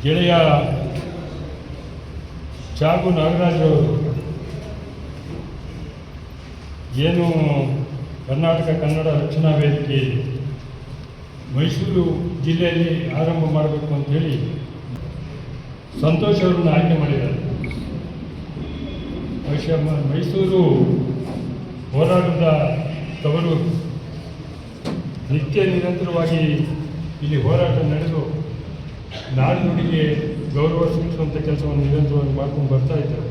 ಗೆಳೆಯ ಚಾಗು ನಾಗರಾಜರವರು ಏನು ಕರ್ನಾಟಕ ಕನ್ನಡ ರಕ್ಷಣಾ ವೇದಿಕೆ ಮೈಸೂರು ಜಿಲ್ಲೆಯಲ್ಲಿ ಆರಂಭ ಮಾಡಬೇಕು ಅಂತೇಳಿ ಸಂತೋಷ್ ಅವರನ್ನು ಆಯ್ಕೆ ಮಾಡಿದ್ದಾರೆ. ಮೈಸೂರು ಹೋರಾಟದ ತವರು ನಿತ್ಯ ನಿರಂತರವಾಗಿ ಇಲ್ಲಿ ಹೋರಾಟ ನಡೆದು ನಾಡು ನುಡಿಗೆ ಗೌರವ ಸೂಚಿಸುವಂಥ ಕೆಲಸವನ್ನು ನಿರಂತರವಾಗಿ ಮಾಡ್ಕೊಂಡು ಬರ್ತಾ ಇದ್ದಾರೆ.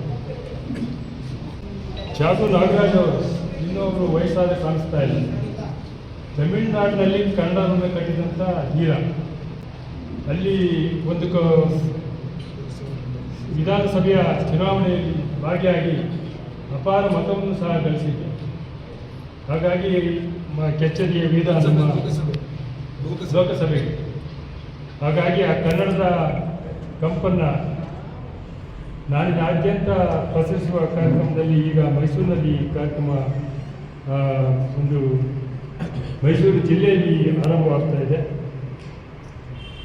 ಚಾಗು ನಾಗರಾಜ್ ಅವರು ಇನ್ನೊಬ್ಬರು ವಯಸ್ಸಾದ ಕಾಣಿಸ್ತಾ ಇಲ್ಲ. ತಮಿಳುನಾಡಿನಲ್ಲಿ ಕನ್ನಡವನ್ನು ಕಟ್ಟಿದಂಥ ಹೀರ. ಅಲ್ಲಿ ಒಂದು ವಿಧಾನಸಭೆಯ ಚುನಾವಣೆಯಲ್ಲಿ ಭಾಗಿಯಾಗಿ ಅಪಾರ ಮತವನ್ನು ಸಹ ಗಳಿಸಿದೆ. ಹಾಗಾಗಿ ಕೆಚ್ಚರಿಯ ವಿಧಾನ ಲೋಕಸಭೆಗೆ ಹಾಗಾಗಿ ಆ ಕನ್ನಡದ ಕಂಪನ್ನು ನಾಡಿನಾದ್ಯಂತ ಪ್ರಸರಿಸುವ ಕಾರ್ಯಕ್ರಮದಲ್ಲಿ ಈಗ ಮೈಸೂರಿನಲ್ಲಿ ಕಾರ್ಯಕ್ರಮ ಒಂದು ಮೈಸೂರು ಜಿಲ್ಲೆಯಲ್ಲಿ ಆರಂಭವಾಗ್ತಾ ಇದೆ.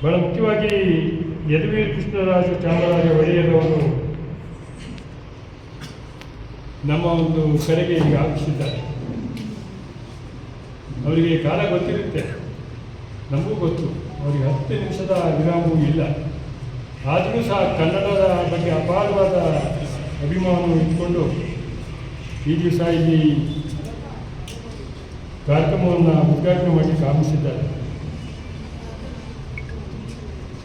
ಬಹಳ ಮುಖ್ಯವಾಗಿ ಯದುವೀರ್ ಕೃಷ್ಣರಾಜ ಚಾಮರಾಜ ಒಡೆಯರವರು ನಮ್ಮ ಒಂದು ಕರೆಗೆ ಈಗ ಆಗಮಿಸಿದ್ದಾರೆ. ಅವರಿಗೆ ಕಾಲ ಗೊತ್ತಿರುತ್ತೆ, ನಮಗೂ ಗೊತ್ತು. ಅವರಿಗೆ 10 ನಿಮಿಷದ ವಿರಾಮವೂ ಇಲ್ಲ. ಆದರೂ ಸಹ ಕನ್ನಡದ ಬಗ್ಗೆ ಅಪಾರವಾದ ಅಭಿಮಾನವನ್ನು ಇಟ್ಕೊಂಡು ಈ ದಿವಸ ಇಲ್ಲಿ ಕಾರ್ಯಕ್ರಮವನ್ನು ಉದ್ಘಾಟನೆ ಮಾಡಲಿಕ್ಕೆ ಆಗಮಿಸಿದ್ದಾರೆ.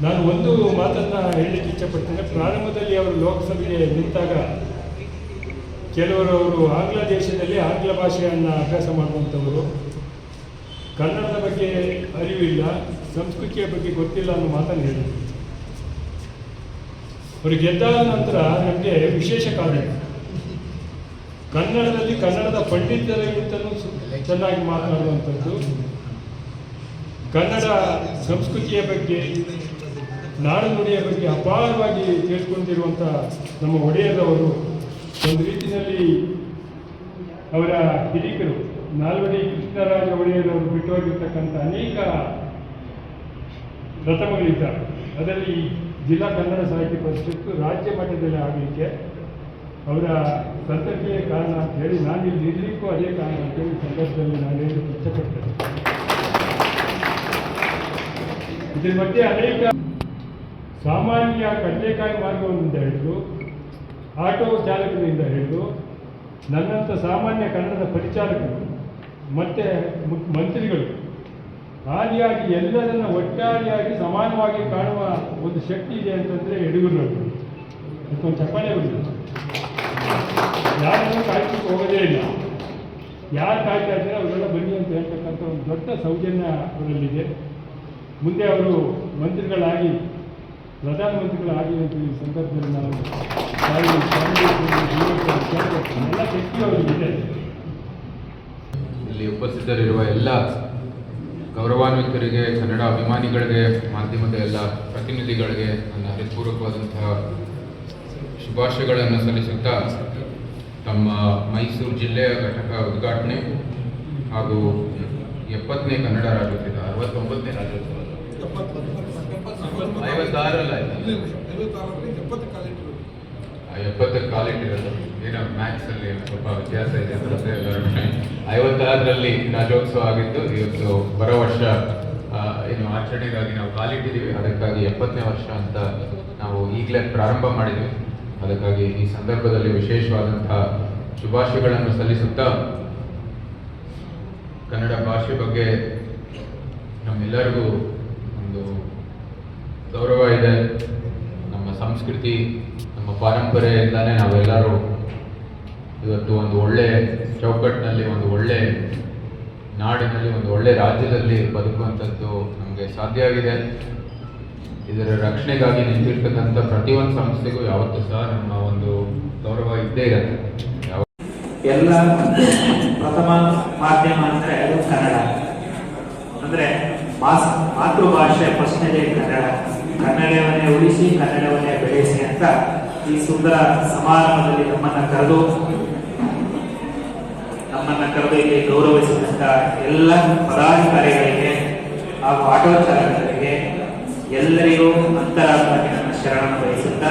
ನಾನು ಒಂದು ಮಾತನ್ನು ಹೇಳಲಿಕ್ಕೆ ಇಚ್ಛಪಡ್ತೇನೆ. ಪ್ರಾರಂಭದಲ್ಲಿ ಅವರು ಲೋಕಸಭೆಗೆ ನಿಂತಾಗ ಕೆಲವರು ಆಂಗ್ಲ ದೇಶದಲ್ಲಿ ಆಂಗ್ಲ ಭಾಷೆಯನ್ನು ಅಭ್ಯಾಸ ಮಾಡುವಂಥವರು, ಕನ್ನಡದ ಬಗ್ಗೆ ಅರಿವಿಲ್ಲ, ಸಂಸ್ಕೃತಿಯ ಬಗ್ಗೆ ಗೊತ್ತಿಲ್ಲ ಅನ್ನೋ ಮಾತನ್ನು ಹೇಳಿದರು. ಅವರು ಗೆದ್ದಾದ ನಂತರ ನಮಗೆ ವಿಶೇಷ ಕಾರ್ಯ, ಕನ್ನಡದಲ್ಲಿ ಕನ್ನಡದ ಪಂಡಿತರಿಗಿಂತಲೂ ಚೆನ್ನಾಗಿ ಮಾತನಾಡುವಂಥದ್ದು, ಕನ್ನಡ ಸಂಸ್ಕೃತಿಯ ಬಗ್ಗೆ ನಾಡು ನುಡಿಯ ಬಗ್ಗೆ ಅಪಾರವಾಗಿ ತಿಳ್ಕೊಂಡಿರುವಂಥ ನಮ್ಮ ಒಡೆಯರವರು ಒಂದು ರೀತಿಯಲ್ಲಿ ಅವರ ಹಿರಿಕರು ನಾಲ್ವಡಿ ಕೃಷ್ಣರಾಜ ಒಡೆಯರವರು ಬಿಟ್ಟು ಹೋಗಿರ್ತಕ್ಕಂಥ ಅನೇಕ ಪ್ರಥಮಗಳಿದ್ದಾರೆ. ಅದರಲ್ಲಿ ಜಿಲ್ಲಾ ಕನ್ನಡ ಸಾಹಿತ್ಯ ಪರಿಷತ್ತು ರಾಜ್ಯ ಮಟ್ಟದಲ್ಲಿ ಆಗಲಿಕ್ಕೆ ಅವರ ಸಂತತಿಯೇ ಕಾರಣ ಅಂತ ಹೇಳಿ ನಾನು ಇಲ್ಲಿ ನಿಲ್ಲಲಿಕ್ಕೂ ಅದೇ ಕಾರಣ ಅಂತೇಳಿ ಸಂದರ್ಭದಲ್ಲಿ ನಾನು ಹೇಳಲಿಕ್ಕೆ ಇಷ್ಟಪಡ್ತೇನೆ. ಇದರ ಮಧ್ಯೆ ಅನೇಕ ಸಾಮಾನ್ಯ ಕಡಲೆಕಾಯಿ ಮಾರ್ಗದಿಂದ ಹಿಡಿದು ಆಟೋ ಚಾಲಕರಿಂದ ಹಿಡಿದು ನನ್ನಂಥ ಸಾಮಾನ್ಯ ಕನ್ನಡದ ಪರಿಚಾರಕರು ಮತ್ತು ಮಂತ್ರಿಗಳು ಆದಿಯಾಗಿ ಎಲ್ಲರನ್ನ ಒಟ್ಟಾರೆಯಾಗಿ ಸಮಾನವಾಗಿ ಕಾಣುವ ಒಂದು ಶಕ್ತಿ ಇದೆ ಅಂತಂದರೆ ಯಡಿಯೂರವರು. ಇದಕ್ಕೊಂದು ಚಪ್ಪಾಳೆ ಬಂದಿದೆ. ಯಾರನ್ನೂ ಕಾಯ್ಲಿಕ್ಕೆ ಹೋಗೋದೇ ಇಲ್ಲ. ಯಾರು ಕಾಯ್ತಾ ಇದ್ದಾರೆ ಅವರೆಲ್ಲ ಬನ್ನಿ ಅಂತ ಹೇಳ್ತಕ್ಕಂಥ ಒಂದು ದೊಡ್ಡ ಸೌಜನ್ಯ ಅವರಲ್ಲಿದೆ. ಮುಂದೆ ಅವರು ಮಂತ್ರಿಗಳಾಗಿ ಪ್ರಧಾನಮಂತ್ರಿಗಳಾಗಿ ಅಂತ ಈ ಸಂದರ್ಭದಲ್ಲಿ ನಾವು ಎಲ್ಲ ಶಕ್ತಿ ಅವರಿಗಿದೆ. ಇಲ್ಲಿ ಉಪಸ್ಥಿತರಿರುವ ಎಲ್ಲ ಗೌರವಾನ್ವಿತರಿಗೆ, ಕನ್ನಡ ಅಭಿಮಾನಿಗಳಿಗೆ, ಮಾಧ್ಯಮದ ಎಲ್ಲ ಪ್ರತಿನಿಧಿಗಳಿಗೆ ನನ್ನ ಹೃತ್ಪೂರ್ವಕವಾದಂತಹ ಶುಭಾಶಯಗಳನ್ನು ಸಲ್ಲಿಸುತ್ತಾ ತಮ್ಮ ಮೈಸೂರು ಜಿಲ್ಲೆಯ ಘಟಕ ಉದ್ಘಾಟನೆ ಹಾಗೂ 70ನೇ ಕನ್ನಡ ರಾಜ್ಯೋತ್ಸವ 69ನೇ ರಾಜ್ಯೋತ್ಸವ 70 ಕಾಲಿಟ್ಟಿರೋದು ಏನೋ ಮ್ಯಾಥ್ಸಲ್ಲಿ ಸ್ವಲ್ಪ ವ್ಯತ್ಯಾಸ ಇದೆ ಅಂತ 56ರಲ್ಲಿ ರಾಜ್ಯೋತ್ಸವ ಆಗಿದ್ದು. ಇವತ್ತು ಬರೋ ವರ್ಷ ಏನು ಆಚರಣೆಗಾಗಿ ನಾವು ಕಾಲಿಟ್ಟಿದ್ದೀವಿ. ಅದಕ್ಕಾಗಿ 70ನೇ ವರ್ಷ ಅಂತ ನಾವು ಈಗಲೇ ಪ್ರಾರಂಭ ಮಾಡಿದ್ವಿ. ಅದಕ್ಕಾಗಿ ಈ ಸಂದರ್ಭದಲ್ಲಿ ವಿಶೇಷವಾದಂತಹ ಶುಭಾಶಯಗಳನ್ನು ಸಲ್ಲಿಸುತ್ತಾ ಕನ್ನಡ ಭಾಷೆ ಬಗ್ಗೆ ನಮ್ಮೆಲ್ಲರಿಗೂ ಒಂದು ಗೌರವ ಇದೆ. ನಮ್ಮ ಸಂಸ್ಕೃತಿ, ನಮ್ಮ ಪರಂಪರೆಯಿಂದಾನೇ ನಾವೆಲ್ಲರೂ ಇವತ್ತು ಒಂದು ಒಳ್ಳೆ ಚೌಕಟ್ಟಿನಲ್ಲಿ, ಒಂದು ಒಳ್ಳೆ ನಾಡಿನಲ್ಲಿ, ಒಂದು ಒಳ್ಳೆ ರಾಜ್ಯದಲ್ಲಿ ಬದುಕುವಂಥದ್ದು ನಮಗೆ ಸಾಧ್ಯ ಆಗಿದೆ. ಇದರ ರಕ್ಷಣೆಗಾಗಿ ನಿಂತಿರ್ತಕ್ಕಂಥ ಪ್ರತಿಯೊಂದು ಸಂಸ್ಥೆಗೂ ಯಾವತ್ತೂ ಸಹ ನಮ್ಮ ಒಂದು ಗೌರವ ಇದ್ದೇ ಇರುತ್ತೆ. ಎಲ್ಲ ಪ್ರಥಮ ಮಾಧ್ಯಮ ಅಂದರೆ ಅದು ಕನ್ನಡ. ಅಂದರೆ ಮಾತೃಭಾಷೆ ಫಸ್ಟ್ನೇದೇ ಕನ್ನಡ. ಕನ್ನಡವನ್ನೇ ಉಳಿಸಿ, ಕನ್ನಡವನ್ನೇ ಬೆಳೆಸಿ ಅಂತ ಈ ಸುಂದರ ಸಮಾರಂಭದಲ್ಲಿ ನಮ್ಮನ್ನು ಕರೆದು ಇಲ್ಲಿ ಗೌರವಿಸಿದಂಥ ಎಲ್ಲ ಪದಾಧಿಕಾರಿಗಳಿಗೆ ಹಾಗೂ ಆಟೋ ಚಾಲಕರಿಗೆ ಎಲ್ಲರಿಗೂ ಅಂತರಾತ್ಮಕ್ಕೆ ನನ್ನ ಶರಣನ್ನು ಬಯಸುತ್ತಾ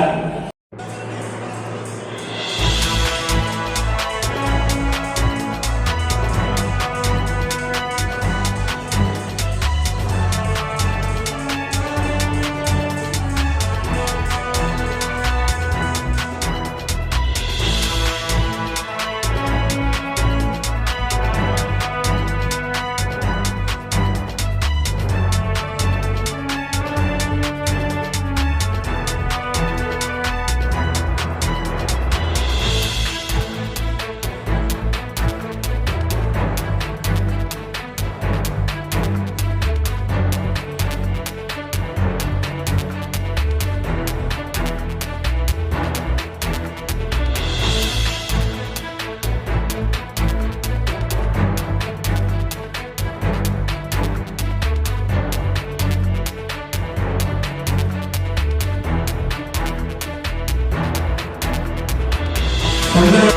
Thank you.